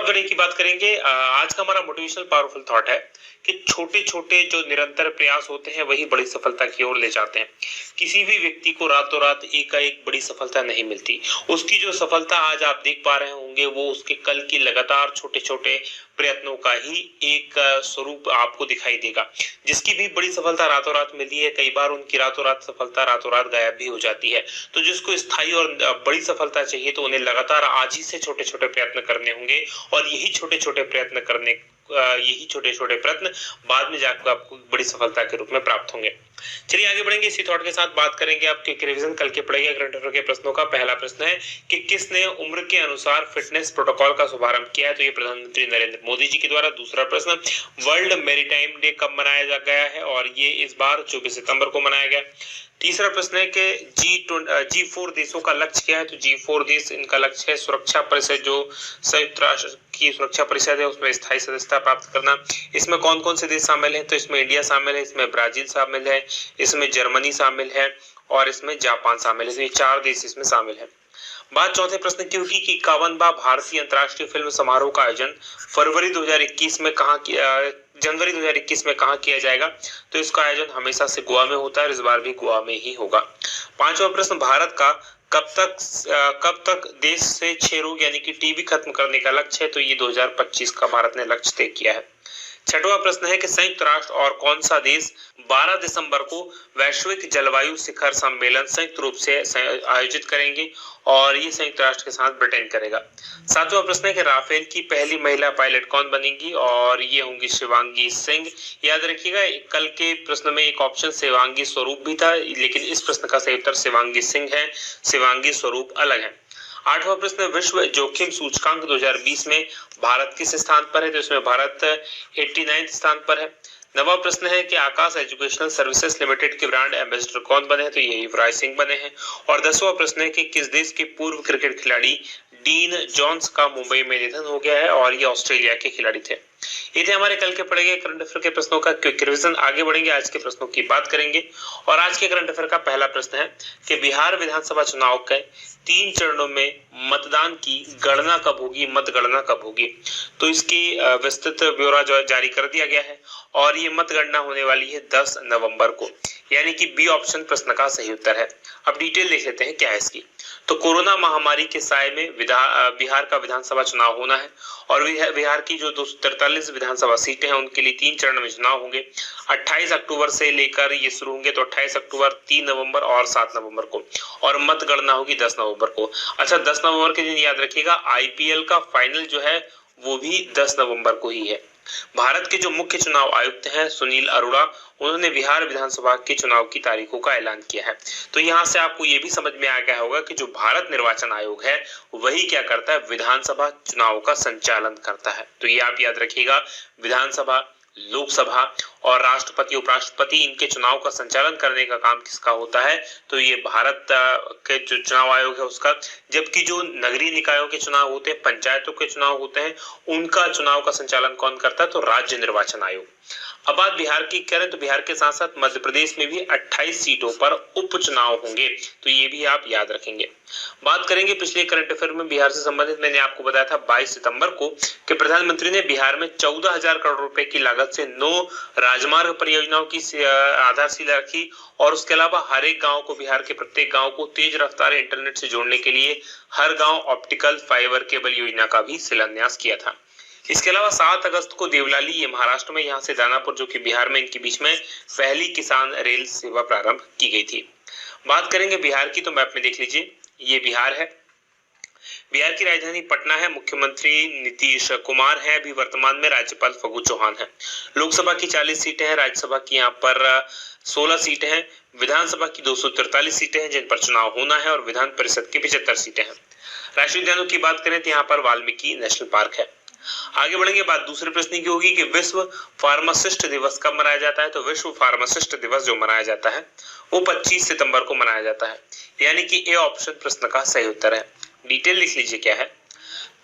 Of the day की बात करेंगे। आज का हमारा मोटिवेशनल पावरफुल थॉट है कि छोटे छोटे जो निरंतर प्रयास होते हैं वही बड़ी सफलता की ओर ले जाते हैं। किसी भी व्यक्ति को रातों रात एक बड़ी सफलता नहीं मिलती। उसकी जो सफलता आज आप देख पा रहे होंगे वो उसके कल की लगातार छोटे छोटे प्रयत्नों का ही एक स्वरूप आपको दिखाई देगा। जिसकी भी बड़ी सफलता रातों रात मिली है, कई बार उनकी रातों रात सफलता रातों रात गायब भी हो जाती है। तो जिसको स्थायी और बड़ी सफलता चाहिए तो उन्हें लगातार आज ही से छोटे छोटे प्रयत्न करने होंगे और यही छोटे छोटे प्रयत्न बाद में जाकर आपको बड़ी सफलता के रूप में प्राप्त होंगे। चलिए आगे बढ़ेंगे। इसी थॉट के साथ बात करेंगे आपके रिवीजन कल के पढ़ेगा करंट अफेयर के प्रश्नों का। पहला प्रश्न है कि किसने उम्र के अनुसार फिटनेस प्रोटोकॉल का शुभारंभ किया है? तो ये प्रधानमंत्री नरेंद्र मोदी जी के द्वारा। दूसरा प्रश्न, वर्ल्ड मैरीटाइम डे कब मनाया गया है? और ये इस बार 24 सितंबर को मनाया गया। तीसरा प्रश्न है कि G4 देशों का लक्ष्य क्या है? तो G4 देश, इनका लक्ष्य है सुरक्षा परिषद, जो संयुक्त राष्ट्र की सुरक्षा परिषद है उसमें स्थायी सदस्यता प्राप्त करना। इसमें कौन कौन से देश शामिल हैं? तो इसमें इंडिया शामिल है, इसमें ब्राजील शामिल है, इसमें जर्मनी शामिल है और इसमें जापान शामिल है। तो ये 4 देश इसमें शामिल है। बात चौथे प्रश्न की होगी कि 51वां भारतीय अंतर्राष्ट्रीय फिल्म समारोह का आयोजन जनवरी 2021 में कहाँ किया जाएगा? तो इसका आयोजन हमेशा से गोवा में होता है और इस बार भी गोवा में ही होगा। पांचवा प्रश्न, भारत का कब तक देश से क्षय रोग यानी कि टीबी खत्म करने का लक्ष्य है? तो ये 2025 का भारत ने लक्ष्य तय किया है। छठवां प्रश्न है कि संयुक्त राष्ट्र और कौन सा देश 12 दिसंबर को वैश्विक जलवायु शिखर सम्मेलन संयुक्त रूप से आयोजित करेंगे? और ये संयुक्त राष्ट्र के साथ ब्रिटेन करेगा। सातवां प्रश्न है कि राफेल की पहली महिला पायलट कौन बनेगी? और ये होंगी शिवांगी सिंह। याद रखिएगा कल के प्रश्न में एक ऑप्शन शिवांगी स्वरूप भी था, लेकिन इस प्रश्न का सही उत्तर शिवांगी सिंह है, शिवांगी स्वरूप अलग है। आठवां प्रश्न, विश्व जोखिम सूचकांक 2020 में भारत किस स्थान पर है? तो इसमें भारत 89 स्थान पर है। नवा प्रश्न है कि आकाश एजुकेशनल सर्विसेज लिमिटेड के ब्रांड एम्बेसडर कौन बने हैं? तो ये युवराज सिंह बने हैं। और 10वां प्रश्न है कि किस देश के पूर्व क्रिकेट खिलाड़ी डीन जॉन्स का मुंबई में निधन हो गया है? और ये ऑस्ट्रेलिया के खिलाड़ी थे। ये थे हमारे कल के पढ़े गए करंट अफेयर के प्रश्नों का क्विक रिवीजन। आगे बढ़ेंगे, आज के प्रश्नों की बात करेंगे। और आज के करंट अफेयर का पहला प्रश्न है कि बिहार विधानसभा चुनाव के 3 चरणों में मतदान की गणना कब होगी, मतगणना कब होगी? तो इसकी विस्तृत ब्यौरा जो जारी कर दिया गया है और ये मतगणना होने वाली है 10 नवंबर को, यानी कि बी ऑप्शन प्रश्न का सही उत्तर है। अब डिटेल देख लेते हैं क्या है इसकी। तो कोरोना महामारी के साए में बिहार का विधानसभा चुनाव होना है और बिहार की जो 243 विधानसभा सीटें हैं उनके लिए 3 चरण में चुनाव होंगे। 28 अक्टूबर से लेकर ये शुरू होंगे, तो 28 अक्टूबर, 3 नवंबर और 7 नवंबर को, और मतगणना होगी 10 नवंबर को। अच्छा, 10 नवंबर के दिन याद रखिएगा आईपीएल का फाइनल जो है वो भी 10 नवंबर को ही है। भारत के जो मुख्य चुनाव आयुक्त हैं सुनील अरोड़ा, उन्होंने बिहार विधानसभा के चुनाव की तारीखों का ऐलान किया है। तो यहाँ से आपको ये भी समझ में आ गया होगा कि जो भारत निर्वाचन आयोग है वही क्या करता है, विधानसभा चुनाव का संचालन करता है। तो ये आप याद रखिएगा, विधानसभा, लोकसभा और राष्ट्रपति उपराष्ट्रपति इनके चुनाव का संचालन करने का काम किसका होता है? तो ये भारत के जो चुनाव आयोग है उसका। जबकि जो नगरीय निकायों के चुनाव होते हैं, पंचायतों के चुनाव होते हैं, उनका चुनाव का संचालन कौन करता है? तो राज्य निर्वाचन आयोग। अब बात बिहार की करें तो बिहार के साथ साथ मध्य प्रदेश में भी 28 सीटों पर उपचुनाव होंगे, तो ये भी आप याद रखेंगे। बात करेंगे पिछले करंट अफेयर में बिहार से संबंधित। मैंने आपको बताया था 22 सितंबर को कि प्रधानमंत्री ने बिहार में 14,000 करोड़ रुपए की लागत से 9 राजमार्ग परियोजनाओं की आधारशिला रखी और उसके अलावा हर एक गांव को, बिहार के प्रत्येक गांव को तेज रफ्तार इंटरनेट से जोड़ने के लिए हर गांव ऑप्टिकल फाइबर केबल योजना का भी शिलान्यास किया था। इसके अलावा 7 अगस्त को देवलाली, ये महाराष्ट्र में, यहाँ से दानापुर जो कि बिहार में, इनके बीच में पहली किसान रेल सेवा प्रारंभ की गई थी। बात करेंगे बिहार की, तो मैप में देख लीजिए, ये बिहार है। बिहार की राजधानी पटना है। मुख्यमंत्री नीतीश कुमार है अभी वर्तमान में, राज्यपाल फागू चौहान है। लोकसभा की 40 सीटें हैं, राज्यसभा की यहाँ पर 16 सीटें हैं, विधानसभा की 243 सीटें हैं जिन पर चुनाव होना है और विधान परिषद की 75 सीटें हैं। राष्ट्रीय उद्यानों की बात करें तो यहाँ पर वाल्मीकि नेशनल पार्क है। आगे बढ़ेंगे, बात दूसरे प्रश्न की होगी कि विश्व फार्मासिस्ट दिवस कब मनाया जाता है? तो विश्व फार्मासिस्ट दिवस जो मनाया जाता है वो 25 सितंबर को मनाया जाता है, यानी कि ए ऑप्शन प्रश्न का सही उत्तर है। डिटेल लिख लीजिए क्या है।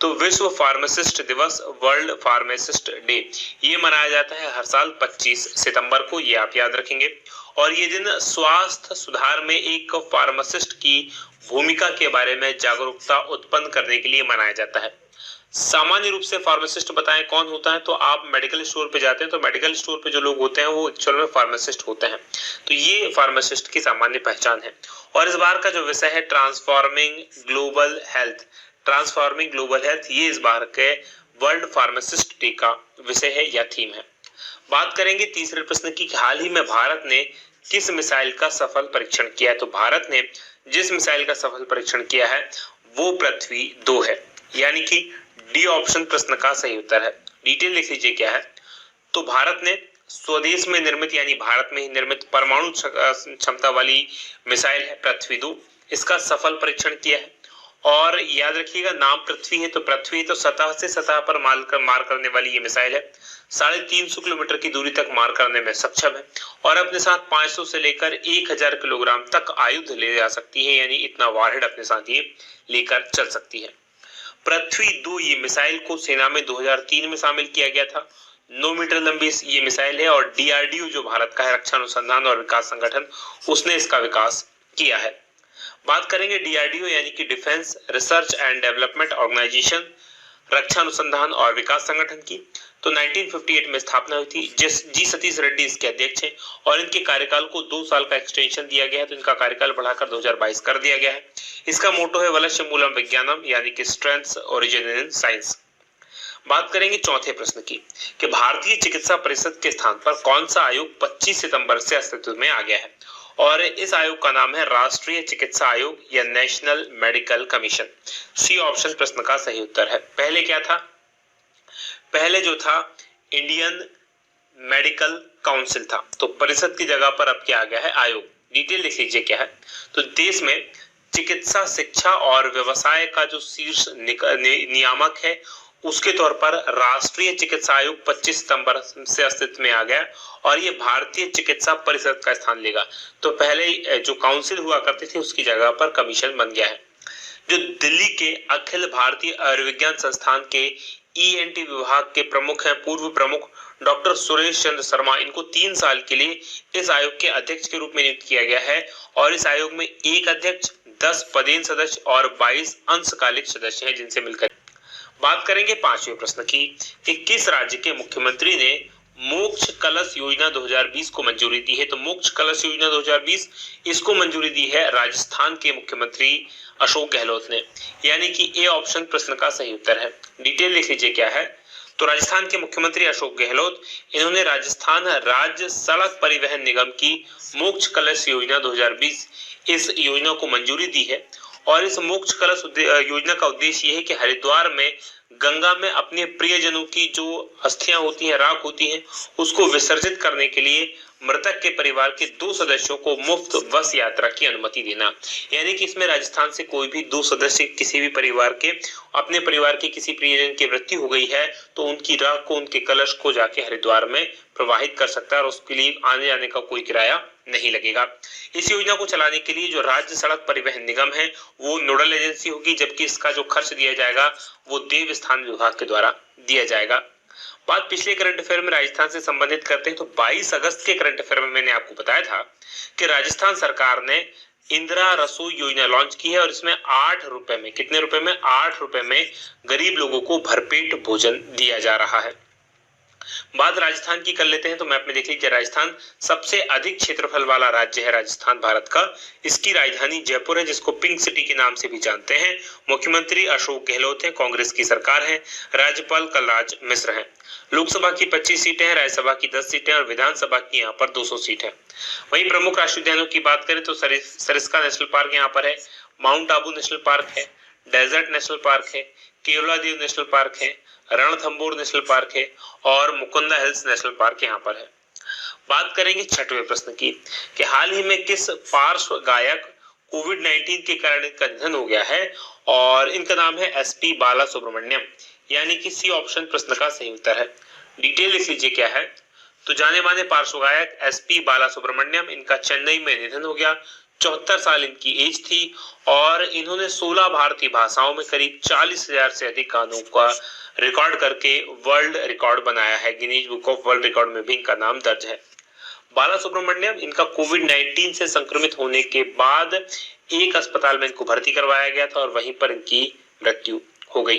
तो विश्व फार्मासिस्ट दिवस, वर्ल्ड फार्मासिस्ट डे, ये मनाया जाता है हर साल 25 सितंबर को, ये आप याद रखेंगे। और ये दिन स्वास्थ्य सुधार में एक फार्मासिस्ट की भूमिका के बारे में जागरूकता उत्पन्न करने के लिए मनाया जाता है। सामान्य रूप से फार्मासिस्ट बताएं कौन होता है, तो आप मेडिकल स्टोर पे जाते हैं तो मेडिकल स्टोर पे जो लोग होते हैं वो एक्चुअल में फार्मासिस्ट होते हैं। तो ये फार्मासिस्ट की सामान्य पहचान है। और इस बार का जो विषय है transforming global health, transforming global health, ये इस बार के वर्ल्ड फार्मासिस्ट डे का विषय है या थीम है। बात करेंगे तीसरे प्रश्न की, हाल ही में भारत ने किस मिसाइल का सफल परीक्षण किया है। तो भारत ने जिस मिसाइल का सफल परीक्षण किया है वो पृथ्वी 2 है, यानी कि डी ऑप्शन प्रश्न का सही उत्तर है। डिटेल लिख लीजिए क्या है। तो भारत ने स्वदेश में निर्मित यानी भारत में ही निर्मित परमाणु क्षमता वाली मिसाइल है पृथ्वी 2, इसका सफल परीक्षण किया है। और याद रखिएगा नाम पृथ्वी है, तो पृथ्वी तो सतह से सतह पर मार करने वाली ये मिसाइल है। 350 किलोमीटर की दूरी तक मार करने में सक्षम है और अपने साथ 500 से लेकर 1000 किलोग्राम तक आयुध ले जा सकती है, यानी इतना वारहेड अपने साथ ये लेकर चल सकती है। पृथ्वी 2 ये मिसाइल को सेना में 2003 में शामिल किया गया था। 9 मीटर लंबी ये मिसाइल है और डीआरडीओ जो भारत का है रक्षा अनुसंधान और विकास संगठन, उसने इसका विकास किया है। बात करेंगे डीआरडीओ यानी कि defence research and development organisation, रक्षा अनुसंधान और विकास संगठन की। तो 1958 में स्थापना हुई थी। जी सतीश रेड्डी इसके अध्यक्ष हैं और इनके कार्यकाल को 2 साल का एक्सटेंशन दिया गया है, तो इनका कार्यकाल बढ़ाकर 2022 कर दिया गया है। इसका मोटो है वलश्य मूलम विज्ञानम, यानी कि स्ट्रेंथ ओरिजिन इन साइंस। बात करेंगे चौथे प्रश्न की कि भारतीय चिकित्सा परिषद के स्थान पर कौन सा आयोग 25 सितंबर से अस्तित्व में आ गया है, और इस आयोग का नाम है राष्ट्रीय चिकित्सा आयोग या national medical commission. C option प्रश्न का सही उत्तर है। पहले क्या था, पहले जो था इंडियन मेडिकल काउंसिल था, तो परिषद की जगह पर अब क्या आ गया है, आयोग। डिटेल लिख लीजिए क्या है। तो देश में चिकित्सा शिक्षा और व्यवसाय का जो शीर्ष नियामक है उसके तौर पर राष्ट्रीय चिकित्सा आयोग 25 सितंबर से अस्तित्व में आ गया और ये भारतीय चिकित्सा परिषद का स्थान लेगा। तो पहले जो काउंसिल हुआ करते थे उसकी जगह पर कमीशन बन गया है। जो दिल्ली के अखिल भारतीय आयुर्विज्ञान संस्थान के ईएनटी विभाग के प्रमुख हैं, पूर्व प्रमुख डॉक्टर सुरेश चंद्र शर्मा, इनको 3 साल के लिए इस आयोग के अध्यक्ष के रूप में नियुक्त किया गया है और इस आयोग में 1 अध्यक्ष, 10 पदेन सदस्य और 22 अंशकालिक सदस्य हैं जिनसे मिलकर। बात करेंगे 5वें प्रश्न की कि किस राज्य के मुख्यमंत्री ने मोक्ष कलश योजना 2020 को मंजूरी दी है। तो मोक्ष कलश योजना 2020 इसको मंजूरी दी है राजस्थान के मुख्यमंत्री अशोक गहलोत ने, यानी कि ए ऑप्शन प्रश्न का सही उत्तर है। डिटेल लिख लीजिए क्या है। तो राजस्थान के मुख्यमंत्री अशोक गहलोत, इन्होंने राजस्थान राज्य सड़क परिवहन निगम की मोक्ष कलश योजना 2020 इस योजना को मंजूरी दी है और इस मोक्ष कलश योजना का उद्देश्य यह है कि हरिद्वार में गंगा में अपने प्रियजनों की जो अस्थियां होती हैं, राख होती हैं, उसको विसर्जित करने के लिए मृतक के परिवार के 2 सदस्यों को मुफ्त बस यात्रा की अनुमति देना। यानी कि इसमें राजस्थान से कोई भी 2 सदस्य किसी भी परिवार के, अपने परिवार के किसी प्रियजन की मृत्यु हो गई है तो उनकी राख को, उनके कलश को जाके हरिद्वार में प्रवाहित कर सकता है और उसके लिए आने जाने का कोई किराया नहीं लगेगा। इस योजना को चलाने के लिए जो राज्य सड़क परिवहन निगम है वो नोडल एजेंसी होगी, जबकि इसका जो खर्च दिया जाएगा वो देवस्थान विभाग के द्वारा दिया जाएगा। बात पिछले करंट अफेयर में राजस्थान से संबंधित करते हैं तो 22 अगस्त के करंट अफेयर में मैंने आपको बताया था कि राजस्थान सरकार ने इंदिरा रसोई योजना लॉन्च की है और इसमें 8 रुपए में, कितने रुपए में, 8 रुपए में गरीब लोगों को भरपेट भोजन दिया जा रहा है। बात राजस्थान की कर लेते हैं तो मैप में देख लीजिए, राजस्थान सबसे अधिक क्षेत्रफल वाला राज्य है राजस्थान भारत का। इसकी राजधानी जयपुर है जिसको पिंक सिटी के नाम से भी जानते हैं। मुख्यमंत्री अशोक गहलोत है, कांग्रेस की सरकार है, राज्यपाल कलराज मिश्र हैं। लोकसभा की 25 सीटें हैं, राज्यसभा की 10 सीटें और विधानसभा की यहाँ पर 200 सीट है। वहीं प्रमुख राष्ट्रीय उद्यानों की बात करें तो सरिस्का नेशनल पार्क यहाँ पर है, माउंट आबू नेशनल पार्क है, डेजर्ट नेशनल पार्क है, केवलादेव नेशनल पार्क है, रणथंबोर नेशनल पार्क है और मुकुंदा हिल्स नेशनल पार्क यहाँ पर है। बात करेंगे 6वें प्रश्न की कि हाल ही में किस पार्श्व गायक कोविड-19 के कारण इनका निधन हो गया है और इनका नाम है एसपी बाला सुब्रमण्यम, यानी कि सी ऑप्शन प्रश्न का सही उत्तर है। डिटेल लिख लीजिए क्या है। तो जाने माने पार्श्व गायक एसपी बाला सुब्रमण्यम, इनका चेन्नई में निधन हो गया। 74 साल इनकी एज थी और इन्होंने 16 भारतीय भाषाओं में करीब 40,000 से अधिक गानों का रिकॉर्ड करके वर्ल्ड रिकॉर्ड बनाया है। Guinness book of world record में भी इनका नाम दर्ज है। बाला सुब्रमण्यम, इनका कोविड-19 से संक्रमित होने के बाद एक अस्पताल में इनको भर्ती करवाया गया था और वहीं पर इनकी मृत्यु हो गई।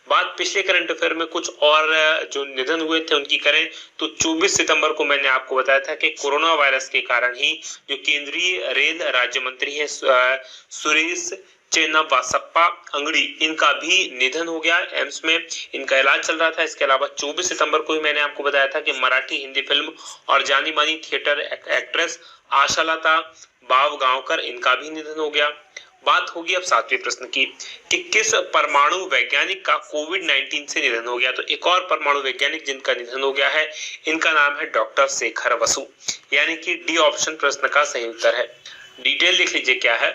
बात पिछले करंट अफेयर में कुछ और जो निधन हुए थे उनकी करें तो 24 सितंबर को मैंने आपको बताया था कि कोरोना वायरस के कारण ही जो केंद्रीय रेल राज्य मंत्री है सुरेश चेन्नावासप्पा अंगड़ी, इनका भी निधन हो गया। एम्स में इनका इलाज चल रहा था। इसके अलावा 24 सितंबर को ही मैंने आपको बताया था कि मराठी हिंदी फिल्म और जानी मानी थिएटर एक्ट्रेस आशालता बावगांवकर, इनका भी निधन हो गया। बात होगी अब 7वें प्रश्न की कि किस परमाणु वैज्ञानिक का कोविड-19 से निधन हो गया। तो एक और परमाणु वैज्ञानिक जिनका निधन हो गया है, इनका नाम है डॉक्टर शेखर बसु, यानी कि डी ऑप्शन प्रश्न का सही उत्तर है। डिटेल लिख लीजिए क्या है।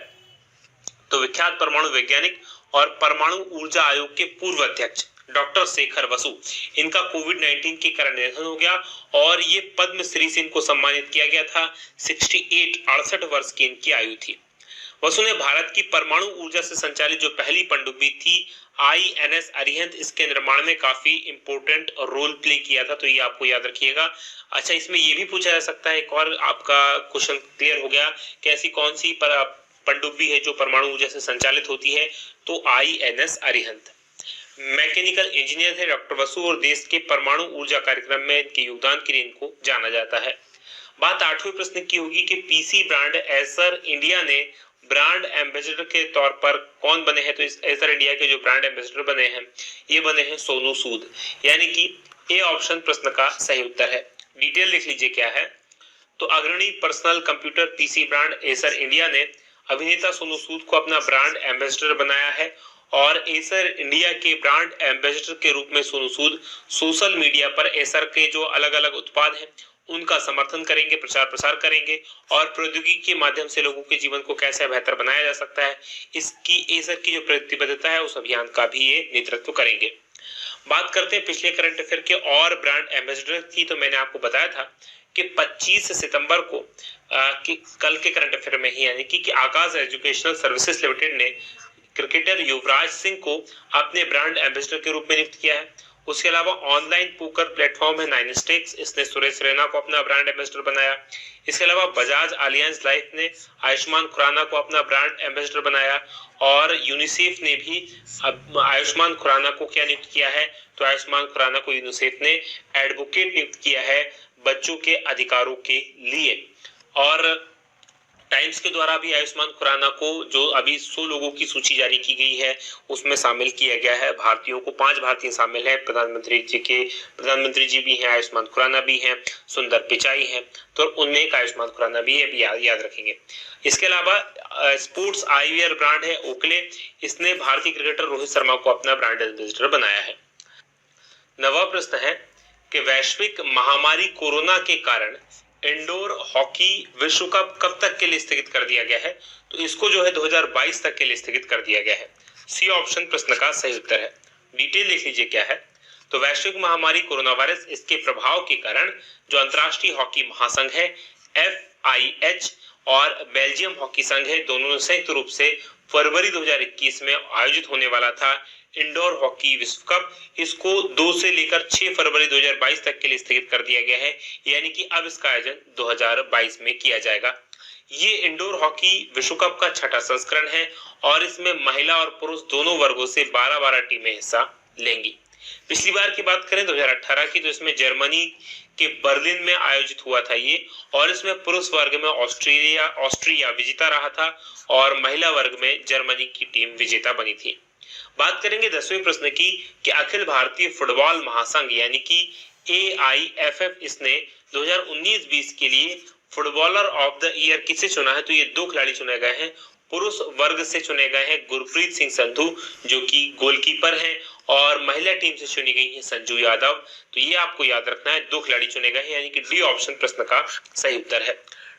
तो विख्यात परमाणु वैज्ञानिक और परमाणु ऊर्जा आयोग के पूर्व अध्यक्ष डॉक्टर शेखर बसु, इनका कोविड-19 के कारण निधन हो गया और ये पद्मश्री से इनको सम्मानित किया गया था। 68 वर्ष की इनकी आयु थी। बसु ने भारत की परमाणु ऊर्जा से संचालित जो पहली पनडुब्बी थी INS अरिहंत, इसके निर्माण में काफी इंपोर्टेंट रोल प्ले किया था। तो ये आपको याद रखिएगा। अच्छा, इसमें ये भी पूछा जा सकता है, एक और आपका क्वेश्चन क्लियर हो गया कि ऐसी कौन सी पनडुब्बी है जो परमाणु ऊर्जा से संचालित होती है। तो INS अरिहंत। मैकेनिकल इंजीनियर थे डॉक्टर बसु और देश के परमाणु ऊर्जा कार्यक्रम में इनके योगदान के लिए इनको जाना जाता है। बात 8वें प्रश्न की होगी कि PC ब्रांड एसर इंडिया ने ब्रांड एम्बेसडर के तौर पर कौन बने हैं। तो इस एसर इंडिया के जो ब्रांड एम्बेसडर बने हैं, ये बने हैं सोनू सूद, यानी कि ए ऑप्शन प्रश्न का सही उत्तर है। डिटेल लिख लीजिए क्या है। तो अग्रणी personal computer PC brand Acer India ने अभिनेता सोनू सूद को अपना ब्रांड एम्बेसडर बनाया है और एसर इंडिया के ब्रांड एम्बेसडर के रूप में सोनू सूद सोशल मीडिया पर एसर के जो अलग अलग उत्पाद हैं उनका समर्थन करेंगे, प्रचार प्रसार करेंगे और प्रौद्योगिकी के माध्यम से लोगों के जीवन को कैसे बेहतर बनाया जा सकता है, इसकी एसर की जो प्रतिबद्धता है उस अभियान का भी ये नेतृत्व करेंगे। बात करते हैं पिछले करंट अफेयर के और ब्रांड एम्बेसडर की। तो मैंने आपको बताया था कि 25 सितंबर को कल के करंट अफेयर में ही, यानी कि आकाश एजुकेशनल सर्विसेज लिमिटेड ने क्रिकेटर युवराज सिंह को अपने ब्रांड एम्बेसडर के रूप में नियुक्त किया है। उसके अलावा ऑनलाइन पोकर प्लेटफॉर्म है 9 स्टेक्स, इसने सुरेश रैना को अपना ब्रांड एम्बेसडर बनाया। इसके अलावा बजाज अलियांस लाइफ ने आयुष्मान खुराना को अपना ब्रांड एम्बेसडर बनाया और यूनिसेफ ने भी आयुष्मान खुराना को क्या नियुक्त किया है। तो आयुष्मान खुराना को यूनिसेफ ने एडवोकेट नियुक्त किया है बच्चों के अधिकारों के लिए। और टाइम्स के द्वारा भी आयुष्मान खुराना को जो अभी 100 लोगों की सूची जारी की गई है उसमें शामिल किया गया है। भारतीयों को 5 भारतीय शामिल हैं। प्रधानमंत्री जी भी हैं, आयुष्मान खुराना भी हैं, सुंदर पिचाई हैं, तो उनमें एक आयुष्मान खुराना भी है, याद रखेंगे। इसके अलावा स्पोर्ट्स आईवेयर ब्रांड है ओकले, इसने भारतीय क्रिकेटर रोहित शर्मा को अपना ब्रांड एम्बेसडर बनाया है। 9वां प्रश्न है कि वैश्विक महामारी कोरोना के कारण इंडोर हॉकी विश्व कप कब तक के लिए स्थगित कर दिया गया है। तो इसको जो है 2022 तक के लिए स्थगित कर दिया गया है। सी ऑप्शन प्रश्न का सही उत्तर है। डिटेल लिख लीजिए क्या है। तो वैश्विक महामारी कोरोना वायरस, इसके प्रभाव के कारण जो अंतर्राष्ट्रीय हॉकी महासंघ है FIH और बेल्जियम हॉकी संघ है, दोनों ने संयुक्त रूप से फरवरी 2021 में आयोजित होने वाला था इंडोर हॉकी विश्व कप, इसको 2 से लेकर 6 फरवरी 2022 तक के लिए स्थगित कर दिया गया है, यानी कि अब इसका आयोजन 2022 में किया जाएगा। ये इंडोर हॉकी विश्व कप का 6ठा संस्करण है और इसमें महिला और पुरुष दोनों वर्गों से 12-12 टीमें हिस्सा लेंगी। पिछली बार की बात करें 2018 की, तो इसमें जर्मनी के बर्लिन में आयोजित हुआ था ये, और इसमें पुरुष वर्ग में ऑस्ट्रिया विजेता रहा था और महिला वर्ग में जर्मनी की टीम विजेता बनी थी। बात करेंगे 10वें प्रश्न की कि अखिल भारतीय फुटबॉल महासंघ यानी कि AIFF, इसने 2019-20 के लिए फुटबॉलर ऑफ द ईयर किसे चुना है। तो ये 2 खिलाड़ी चुने गए हैं। पुरुष वर्ग से चुने गए हैं गुरप्रीत सिंह संधू जो कि गोलकीपर हैं, और महिला टीम से चुनी गई है संजू यादव। तो ये आपको याद रखना है, 2 खिलाड़ी चुने गए हैं, यानी कि डी ऑप्शन प्रश्न का सही उत्तर है।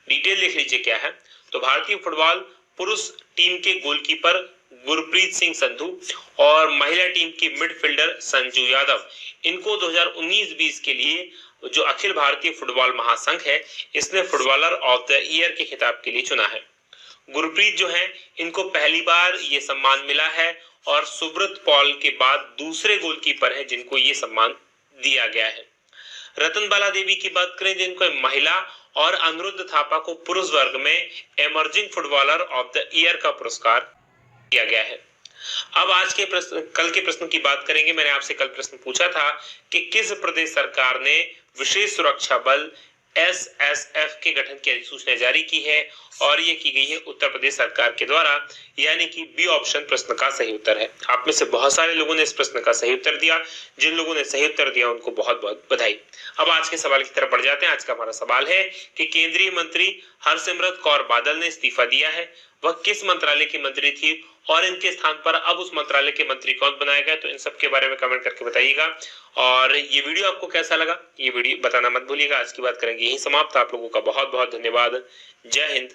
डिटेल लिख लीजिए क्या है। तो भारतीय फुटबॉल पुरुष टीम के गोलकीपर गुरप्रीत सिंह संधू और महिला टीम की मिडफील्डर संजू यादव, इनको 2019-20 के लिए जो अखिल भारतीय फुटबॉल महासंघ है इसने फुटबॉलर ऑफ द ईयर के खिताब के लिए चुना है। गुरप्रीत जो है इनको पहली बार ये सम्मान मिला है और सुब्रत पॉल के बाद दूसरे गोलकीपर हैं जिनको ये सम्मान दिया गया है। रतनबाला देवी की बात करें जिनको महिला, और अनिरुद्ध थापा को पुरुष वर्ग में emerging footballer of the year का पुरस्कार दिया गया है। अब आज के प्रश्न, कल के प्रश्न की बात करेंगे। मैंने आपसे कल प्रश्न पूछा था कि किस प्रदेश सरकार ने विशेष सुरक्षा बल एसएसएफ के गठन की अधिसूचना जारी की है, और ये की गई है उत्तर प्रदेश सरकार के द्वारा, यानी कि बी ऑप्शन प्रश्न का सही उत्तर है। आप में से बहुत सारे लोगों ने इस प्रश्न का सही उत्तर दिया। जिन लोगों ने सही उत्तर दिया उनको बहुत बहुत बधाई। अब आज के सवाल की तरफ बढ़ जाते हैं। आज का हमारा सवाल है कि केंद्रीय मंत्री हरसिमरत कौर बादल ने इस्तीफा दिया है, वह किस मंत्रालय की मंत्री थी और इनके स्थान पर अब उस मंत्रालय के मंत्री कौन बनाया गया? तो इन सब के बारे में कमेंट करके बताइएगा। और ये वीडियो आपको कैसा लगा ये वीडियो बताना मत भूलिएगा। आज की बात करेंगे यही समाप्त। आप लोगों का बहुत बहुत धन्यवाद। जय हिंद,